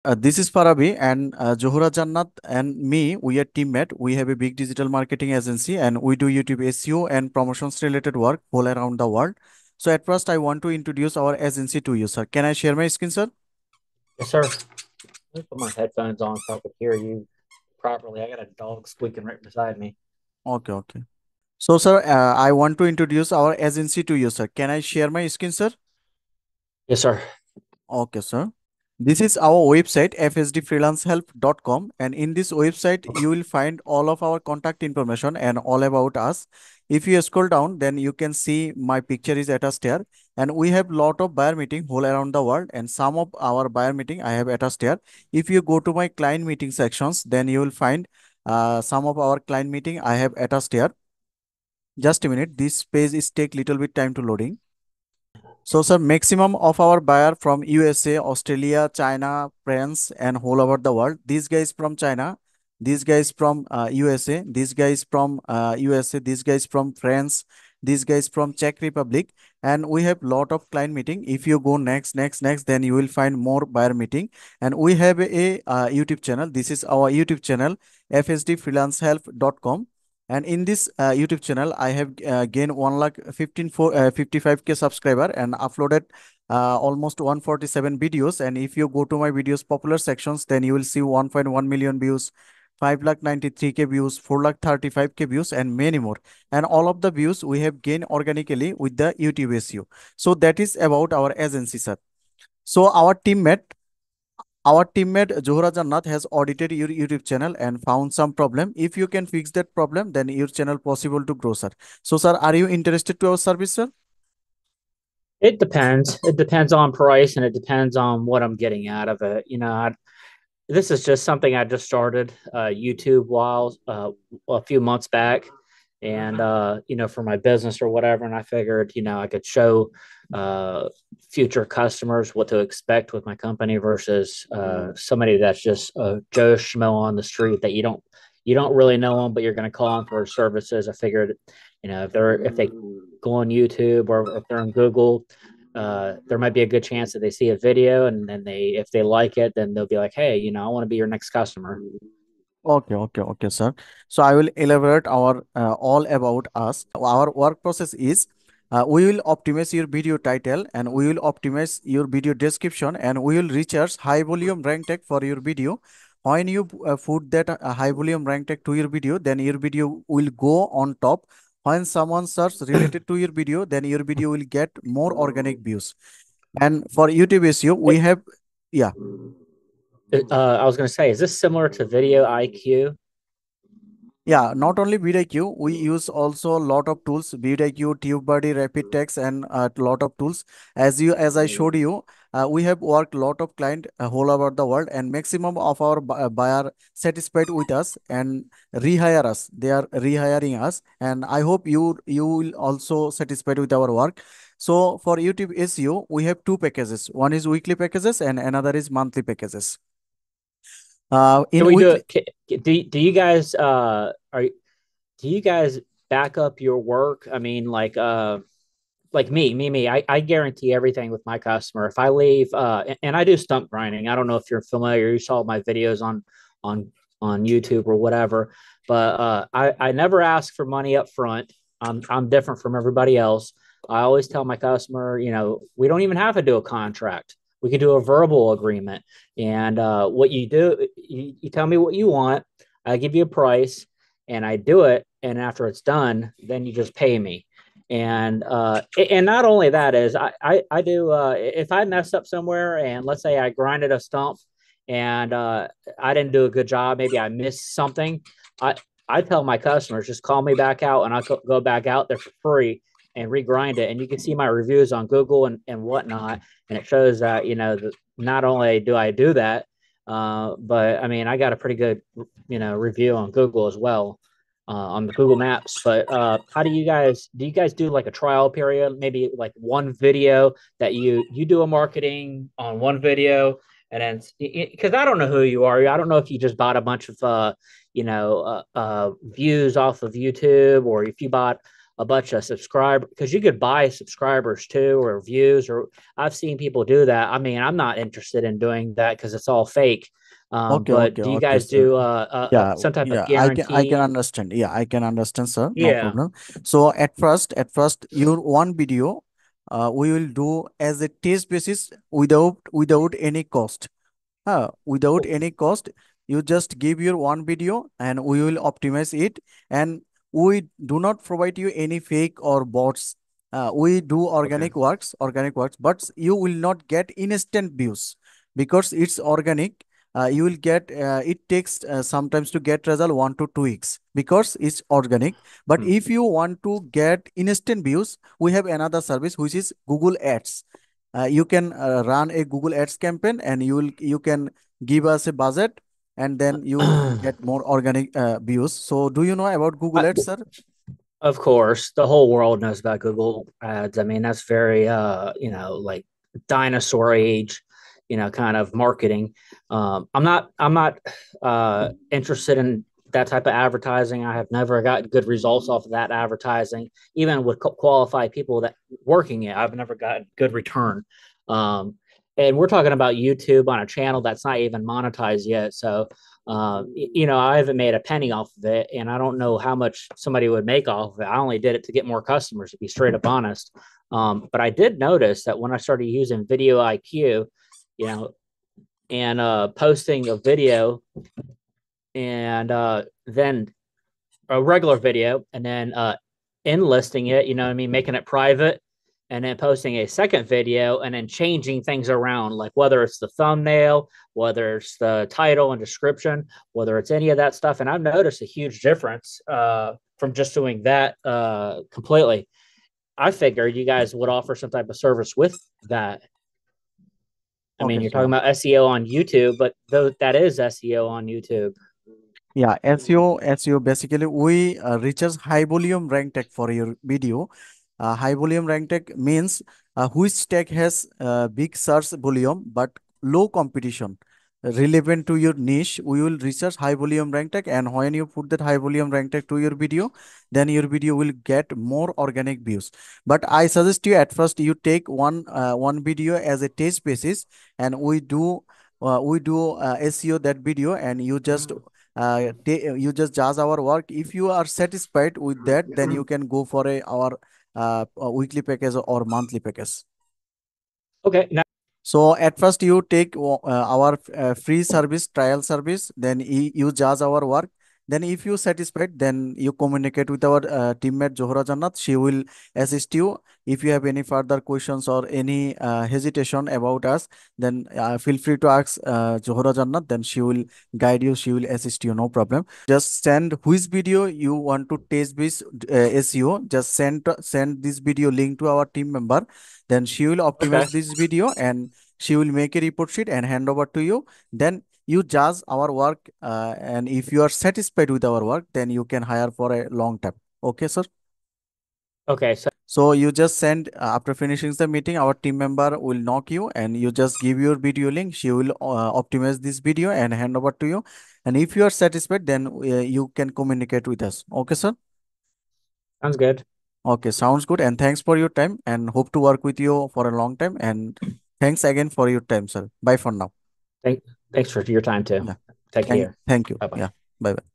This is Farabi and Johura Jannat and me. We are teammate. We have a big digital marketing agency and we do YouTube SEO and promotions related work all around the world. So at first, I want to introduce our agency to you, sir. Can I share my screen, sir? Yes, sir. Let me put my headphones on so I could hear you properly. I got a dog squeaking right beside me. Okay, okay. So, sir, I want to introduce our agency to you, sir. Can I share my screen, sir? Yes, sir. Okay, sir. This is our website fsdfreelancehelp.com, and in this website you will find all of our contact information and all about us. If you scroll down, then you can see my picture is attached here, and we have lot of buyer meeting all around the world, and some of our buyer meeting I have attached here. If you go to my client meeting sections, then you will find some of our client meeting I have attached here. Just a minute, this page is take little bit time to loading. So, sir, maximum of our buyer from USA, Australia, China, France, and whole over the world. These guys from China, these guys from USA, these guys from USA, these guys from France, these guys from Czech Republic, and we have lot of client meeting. If you go next, then you will find more buyer meeting. And we have a YouTube channel. This is our YouTube channel, fsdfreelancehelp.com. And in this YouTube channel, I have gained 1 lakh 55K subscriber and uploaded almost 147 videos. And if you go to my videos popular sections, then you will see 1.1 million views, 5 lakh 93K views, 4 lakh 35K views, and many more. And all of the views we have gained organically with the YouTube SEO. So that is about our agency, sir. So our teammate Johra Jannat has audited your YouTube channel and found some problem. If you can fix that problem, then your channel possible to grow, sir. So, sir, are you interested to our service, sir? It depends. It depends on price and it depends on what I'm getting out of it. This is just something I just started YouTube while a few months back, and for my business or whatever. And I figured, I could show uh, future customers what to expect with my company versus somebody that's just a Joe Schmo on the street that you don't really know them, but you're going to call them for services. I figured, if they go on YouTube or if they're on Google, there might be a good chance that they see a video and then if they like it, then they'll be like, hey, I want to be your next customer. Okay, sir. So I will elaborate our all about us. Our work process is we will optimize your video title and we will optimize your video description and we will research high volume rank tag for your video. When you put that high volume rank tag to your video, then your video will go on top. When someone search related to your video, then your video will get more organic views. And for YouTube SEO, we have yeah. I was going to say, is this similar to Video IQ? Yeah, not only VidIQ, we use also a lot of tools, VidIQ, TubeBuddy, RapidText, and a lot of tools. As I showed you, we have worked lot of client all over the world, and maximum of our buyer satisfied with us and rehire us. They are rehiring us, and I hope you will also satisfied with our work. So for YouTube SEO, we have two packages. One is weekly packages, and another is monthly packages. Can In we do weekly. it? Do you guys do you guys back up your work? I mean, like me. I guarantee everything with my customer. If I leave, and I do stump grinding. I don't know if you're familiar. You saw my videos on on YouTube or whatever, but I never ask for money up front. I'm different from everybody else. I always tell my customer, we don't even have to do a contract. We can do a verbal agreement. And what you do, you tell me what you want. I give you a price, and I do it. And after it's done, then you just pay me. And not only that is I do if I mess up somewhere and let's say I grinded a stump and I didn't do a good job, maybe I missed something. I tell my customers just call me back out and I'll go back out there for free and regrind it. And you can see my reviews on Google and whatnot, and it shows that not only do I do that, but I mean I got a pretty good review on Google as well on the Google Maps. But how do you guys do like a trial period? Maybe like one video that you do a marketing on one video, and then because I don't know who you are, I don't know if you just bought a bunch of views off of YouTube, or if you bought a bunch of subscribers because you could buy subscribers too or views or I've seen people do that. I mean, I'm not interested in doing that because it's all fake. Okay, But okay, do you okay, guys sir. do Yeah, some type of yeah, I can guarantee? understand. Yeah, I can understand, sir. No Yeah. problem. So at first, your one video, we will do as a test basis without any cost. Without any cost, you just give your one video and we will optimize it. And we do not provide you any fake or bots. We do Okay. organic works, but you will not get instant views because it's organic. You will get it takes sometimes to get result 1 to 2 weeks because it's organic. But Hmm. if you want to get instant views, we have another service which is Google Ads. You can run a Google Ads campaign and you can give us a budget and then you will get more organic views. So do you know about Google I, Ads, sir? of course, the whole world knows about Google Ads. I mean, that's very like dinosaur age, kind of marketing. I'm not interested in that type of advertising. I have never gotten good results off of that advertising. Even with qualified people that working it, I've never gotten good return. Um, and we're talking about YouTube on a channel that's not even monetized yet. So I haven't made a penny off of it, and I don't know how much somebody would make off of it. I only did it to get more customers, to be straight up honest. But I did notice that when I started using Video IQ, you know, and posting a video and then a regular video and then enlisting it, you know what I mean, making it private and then posting a second video and then changing things around, like whether it's the thumbnail, whether it's the title and description, whether it's any of that stuff. And I've noticed a huge difference from just doing that completely. I figured you guys would offer some type of service with that. I mean, Okay, you're talking so about SEO on YouTube, but though that is SEO on YouTube. yeah, SEO basically we reaches high volume rank tag for your video. High volume rank tag means which tag has big search volume but low competition. Relevant to your niche, we will research high volume rank tag, and when you put that high volume rank tag to your video, then your video will get more organic views. But I suggest you at first you take one video as a test basis, and we do SEO that video, and you just judge our work. If you are satisfied with that, then you can go for our weekly package or monthly package. Okay. Now, So at first you take our free service, trial service, then you judge our work. Then if you satisfied, then you communicate with our teammate Johra Jannat. She will assist you. If you have any further questions or any hesitation about us, then feel free to ask Johra Jannat. Then she will guide you. She will assist you. No problem. Just send which video you want to test this SEO. Just send this video link to our team member. Then she will okay. optimize this video and she will make a report sheet and hand over to you. Then you judge our work, and if you are satisfied with our work, then you can hire for a long time. Okay, sir. Okay. So So you just send after finishing the meeting, our team member will knock you, and you just give your video link. She will optimize this video and hand over to you. And if you are satisfied, then you can communicate with us. Okay, sir. sounds good. Okay, sounds good. And thanks for your time, and hope to work with you for a long time. And thanks again for your time, sir. Bye for now. Thanks for your time too. Yeah. Take care. Thank you. Bye bye. Yeah. Bye bye.